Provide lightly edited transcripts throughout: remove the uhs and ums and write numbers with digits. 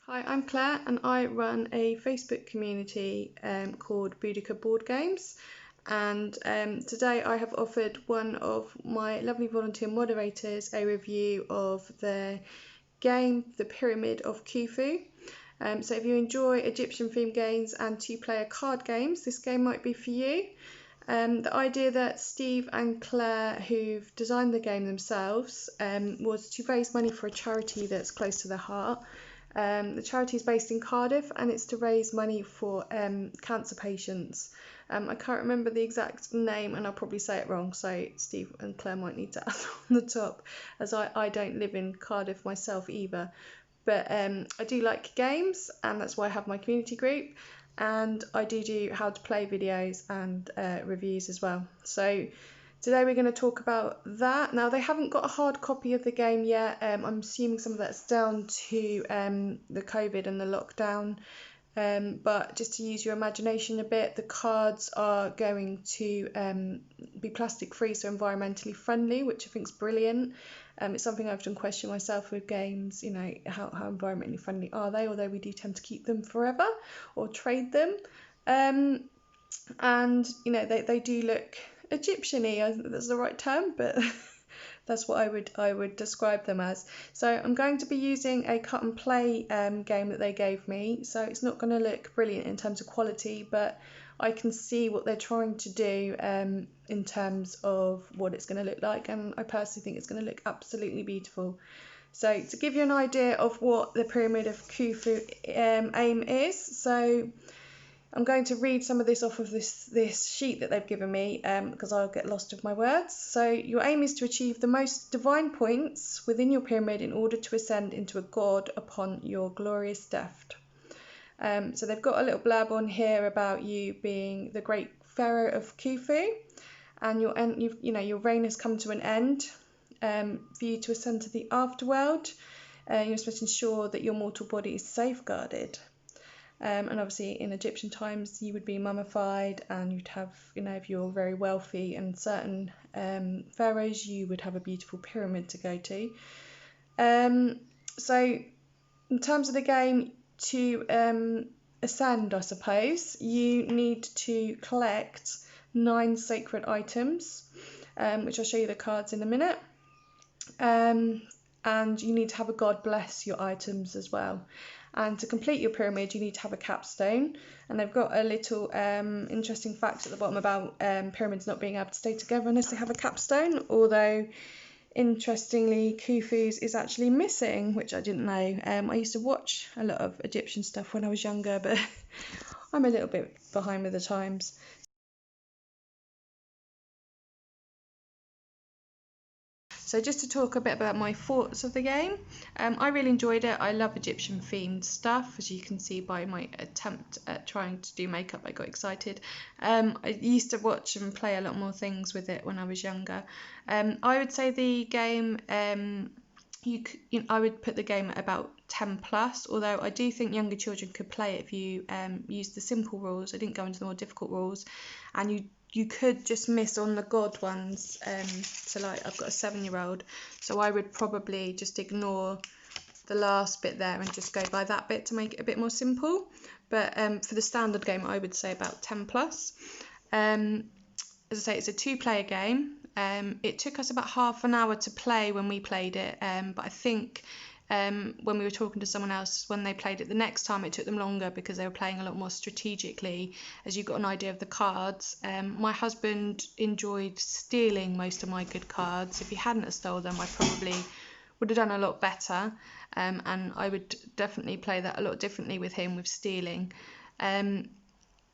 Hi, I'm Claire and I run a Facebook community called Boudica Board Games, and today I have offered one of my lovely volunteer moderators a review of the game The Pyramid of Khufu. So if you enjoy Egyptian themed games and two-player card games, this game might be for you. The idea that Steve and Claire, who've designed the game themselves, was to raise money for a charity that's close to their heart. The charity is based in Cardiff and it's to raise money for cancer patients. I can't remember the exact name and I'll probably say it wrong, so Steve and Claire might need to add on the top, as I don't live in Cardiff myself either. But I do like games and that's why I have my community group, and I do how to play videos and reviews as well. So today we're going to talk about that. Now, they haven't got a hard copy of the game yet. I'm assuming some of that's down to the COVID and the lockdown. But just to use your imagination a bit, the cards are going to be plastic free, so environmentally friendly, which I think is brilliant. It's something I've often questioned myself with games, how environmentally friendly are they, although we do tend to keep them forever or trade them. And they do look Egyptian-y, I think that's the right term, but that's what I would describe them as. So I'm going to be using a cut and play game that they gave me, so it's not going to look brilliant in terms of quality, but I can see what they're trying to do in terms of what it's going to look like, and I personally think it's going to look absolutely beautiful. So to give you an idea of what the Pyramid of Khufu aim is, so I'm going to read some of this off of this sheet that they've given me because I'll get lost with my words. So your aim is to achieve the most divine points within your pyramid in order to ascend into a god upon your glorious death. So they've got a little blurb on here about you being the great pharaoh of Khufu, and your reign has come to an end. For you to ascend to the afterworld, you're supposed to ensure that your mortal body is safeguarded. And obviously in Egyptian times you would be mummified, and you'd have, if you're very wealthy, and certain pharaohs, you would have a beautiful pyramid to go to. So in terms of the game, to ascend, I suppose, you need to collect 9 sacred items, which I'll show you the cards in a minute. And you need to have a god bless your items as well. And to complete your pyramid, you need to have a capstone. And they've got a little interesting fact at the bottom about pyramids not being able to stay together unless they have a capstone. Although, interestingly, Khufu's is actually missing, which I didn't know. I used to watch a lot of Egyptian stuff when I was younger, but I'm a little bit behind with the times. So just to talk a bit about my thoughts of the game, I really enjoyed it. I love Egyptian themed stuff. As you can see by my attempt at trying to do makeup, I got excited. I used to watch and play a lot more things with it when I was younger. I would say the game, I would put the game at about 10 plus, although I do think younger children could play it if you use the simple rules. I didn't go into the more difficult rules, and you could just miss on the god ones. So like I've got a 7-year-old, so I would probably just ignore the last bit there and just go by that bit to make it a bit more simple. But for the standard game, I would say about 10 plus. As I say, it's a 2-player game. It took us about half an hour to play when we played it, but I think when we were talking to someone else, when they played it the next time, it took them longer because they were playing a lot more strategically, as you got an idea of the cards. My husband enjoyed stealing most of my good cards. If he hadn't have stolen them, I probably would have done a lot better, and I would definitely play that a lot differently with him, with stealing. I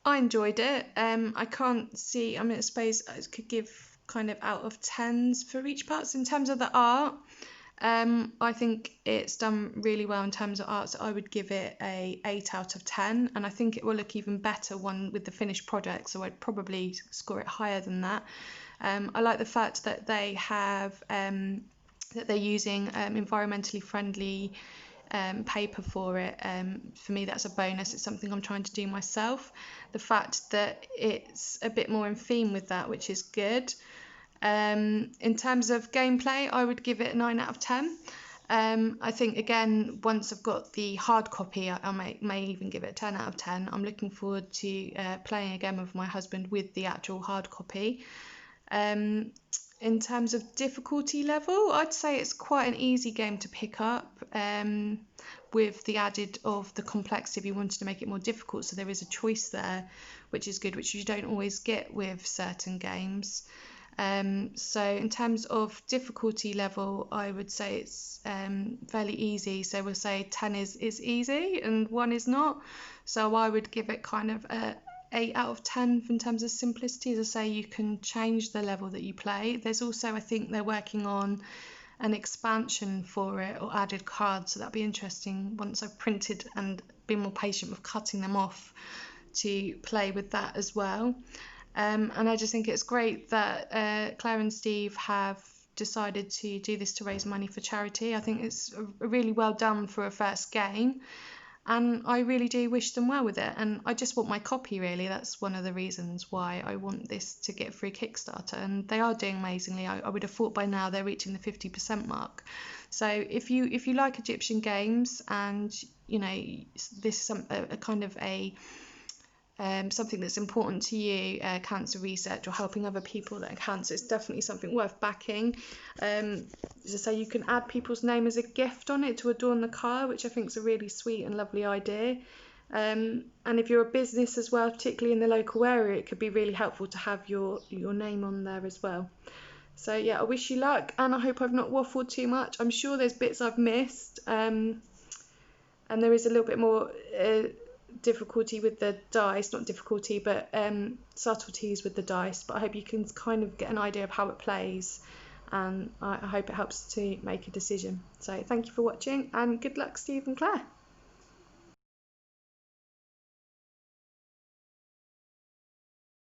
enjoyed it. I can't see, I suppose I could give kind of out of 10s for each part. So in terms of the art, I think it's done really well in terms of art, so I would give it a 8 out of 10, and I think it will look even better with the finished project, so I'd probably score it higher than that. I like the fact that they have that they're using environmentally friendly paper for it. For me, that's a bonus. It's something I'm trying to do myself. The fact that it's a bit more in theme with that, which is good. In terms of gameplay, I would give it a 9 out of 10. I think, again, once I've got the hard copy, I may even give it a 10 out of 10. I'm looking forward to playing again with my husband with the actual hard copy. In terms of difficulty level, I'd say it's quite an easy game to pick up, with the added of the complexity if you wanted to make it more difficult. So there is a choice there, which is good, which you don't always get with certain games. So in terms of difficulty level, I would say it's fairly easy. So we'll say 10 is easy and 1 is not. So I would give it kind of a 8 out of 10 in terms of simplicity. As I say, you can change the level that you play. There's also, I think they're working on an expansion for it, or added cards, so that'll be interesting once I've printed and been more patient with cutting them off to play with that as well. And I just think it's great that Claire and Steve have decided to do this to raise money for charity. I think it's really well done for a first game, and I really do wish them well with it. And I just want my copy, really. That's one of the reasons why I want this to get through Kickstarter, and they are doing amazingly. I would have thought by now they're reaching the 50% mark. So if you like Egyptian games, and this is a kind of a something that's important to you, cancer research or helping other people that are cancer, it's definitely something worth backing. As I say, you can add people's name as a gift on it to adorn the card, which I think is a really sweet and lovely idea. And if you're a business as well, particularly in the local area, it could be really helpful to have your name on there as well. So yeah, I wish you luck, and I hope I've not waffled too much. I'm sure there's bits I've missed, and there is a little bit more difficulty with the dice, not difficulty, but subtleties with the dice. But I hope you can kind of get an idea of how it plays, and I hope it helps to make a decision. So thank you for watching, and good luck, Steve and Claire.